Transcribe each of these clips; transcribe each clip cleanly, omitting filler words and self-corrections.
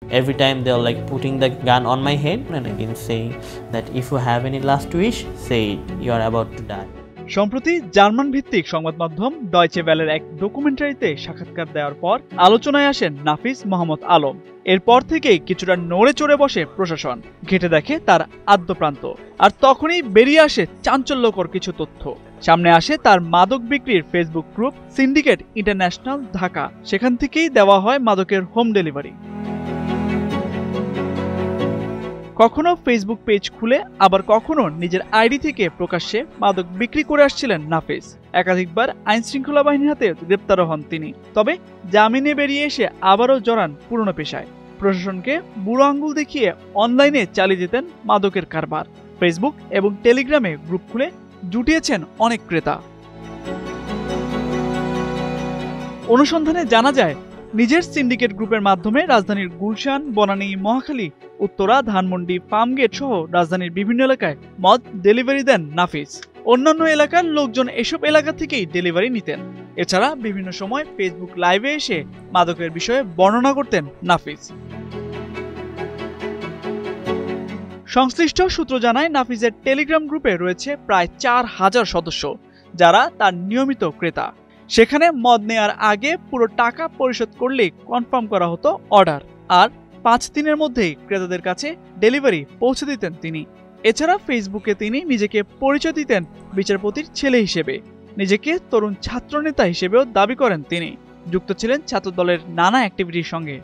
Every time they're like putting the gun on my head and again saying that if you have any last wish, say it, you are about to die. সম্প্রতি German ভিত্তিক সংবাদ মাধ্যম Deutsche ভ্যালের এক ডকুমেন্টারিতে সাক্ষাৎকার দেওয়ার পর আলোচনায় আসেন নাফিস মোহাম্মদ আলম। এরপর থেকেই কিছুটা নড়ে চড়ে বসে প্রশাসন, ঘেঁটে দেখে তার আদ্যপ্রান্ত। আর তখনই বেরিয়ে আসে চাঞ্চল্যকর কিছু তথ্য। সামনে আসে তার মাদক বিক্রির Facebook group syndicate international Dhaka, সেখান থেকেই দেওয়া হয় মাদকের হোম ডেলিভারি। কখনো ফেসবুক পেজ খুলে আবার কখনো নিজের আইডি থেকে প্রকাশ্যে মাদক বিক্রি করে আসছিলেন নাফিস। একাধিকবার আইন শৃঙ্খলা বাহিনীর হাতে গ্রেপ্তারও হন তিনি। তবে জামিনে বেরিয়ে এসে আবারও জড়ান পুরনো পেশায়। প্রশাসনকে বুড়ো আঙ্গুল দেখিয়ে অনলাইনে চালিয়ে যেতেন মাদকের কারবার। ফেসবুক এবং টেলিগ্রামে গ্রুপ খুলে জুটিয়েছেন অনেক ক্রেতা। অনুসন্ধানে জানা যায়, নিজের সিন্ডিকেট গ্রুপের মাধ্যমে রাজধানীর গুলশান, বনানী, মহাখালী, উত্তরা, ধানমন্ডি, ফার্মগেট সহ রাজধানীর বিভিন্ন এলাকায় মদ ডেলিভারি দেন নাফিস। অন্যান্য এলাকার লোকজন এসব এলাকা থেকেই ডেলিভারি নিতেন। এছাড়া বিভিন্ন সময় ফেসবুক লাইভে এসে মাদকের বিষয়ে বর্ণনা করতেন নাফিস। সংশ্লিষ্ট সূত্র জানায়, নাফিসের টেলিগ্রাম গ্রুপে রয়েছে প্রায় 4000 সদস্য, যারা তার নিয়মিত ক্রেতা। সেখানে মদ নেয়ার আগে পুরো টাকা পরিশোধ করলেই কনফার্ম করা হতো অর্ডার, আর 5 দিনের মধ্যেই ক্রেতাদের কাছে ডেলিভারি পৌঁছে দিতেন তিনি। এছাড়া ফেসবুকে তিনি নিজেকে পরিচয় দিতেন বিচারপতির ছেলে হিসেবে। নিজেকে তরুণ ছাত্রনেতা হিসেবেও দাবি করেন তিনি। যুক্ত ছিলেন ছাত্রদলের নানা অ্যাক্টিভিটির সঙ্গে।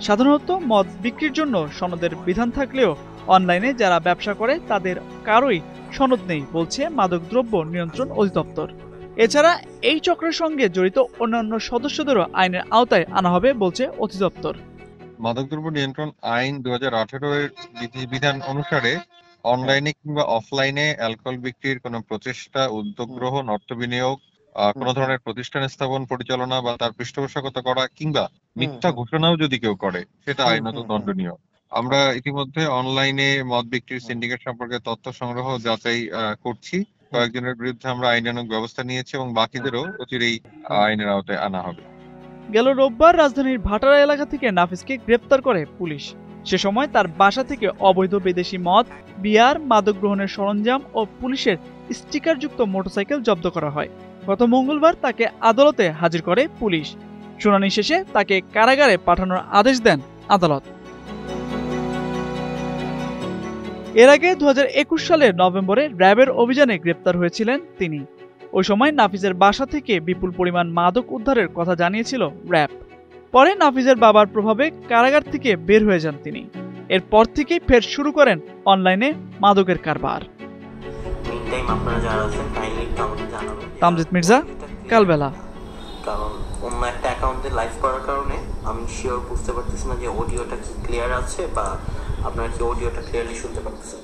সাধারণত মদ বিক্রির জন্য সনদের বিধান থাকলেও অনলাইনে যারা ব্যবসা করে তাদের কারোই সনদ নেই বলছে মাদকদ্রব্য নিয়ন্ত্রণ অধিদপ্তর। এছাড়া এই চক্রের সঙ্গে জড়িত অন্যান্য সদস্যদেরও আইনের আওতায় আনা হবে বলছে অধিদপ্তর। মাদকদ্রব্য নিয়ন্ত্রণ আইন 2018 এর বিধান অনুসারে অনলাইনে কিংবা অফলাইনে অ্যালকোহল বিক্রির কোনো প্রচেষ্টা, উদ্যোগ গ্রহণ, অর্থ বিনিয়োগ, কোনো ধরনের প্রতিষ্ঠান স্থাপন, পরিচালনা বা তার পৃষ্ঠপোষকতা করা কিংবা মিথ্যা ঘোষণাও যদি কেউ করে সেটা আইনত দণ্ডনীয়। আমরা ইতিমধ্যে অনলাইনে মদ বিক্রির সিন্ডিকেট সম্পর্কে তথ্য সংগ্রহ যাচাই করছি। কয়েকজনের বিরুদ্ধে আমরা আইনানুগ ব্যবস্থা নিয়েছি এবং বাকিদেরও অচিরেই আইনের আওতায় আনা হবে। গেল রোববার রাজধানীর ভাটারা এলাকা থেকে নাফিসকে গ্রেপ্তার করে পুলিশ। সে সময় তার বাসা থেকে অবৈধ বিদেশি মদ, বিয়ার, মাদক গ্রহণের সরঞ্জাম ও পুলিশের স্টিকারযুক্ত মোটরসাইকেল জব্দ করা হয়। গত মঙ্গলবার তাকে আদালতে হাজির করে পুলিশ। শুনানি শেষে তাকে কারাগারে পাঠানোর আদেশ দেন আদালত। এর আগে 2021 সালের নভেম্বরে র্যাবের অভিযানে গ্রেপ্তার হয়েছিলেন তিনি। ওই সময় নাফিসের বাসা থেকে বিপুল পরিমাণ মাদক উদ্ধারের কথা জানিয়েছিল র্যাব। পরে নাফিসের বাবার প্রভাবে কারাগার থেকে বের হয়ে যান তিনি। এরপর থেকেই ফের শুরু করেন অনলাইনে মাদকের কারবার। তামজিদ মির্জা, কালবেলা। কারণ অন্য একটা অ্যাকাউন্টে লাইভ করার কারণে আমি শিওর বুঝতে পারতেছি না যে অডিওটা কি ক্লিয়ার আছে বা আপনারা কি অডিওটা ক্লিয়ারলি শুনতে পারতেছেন।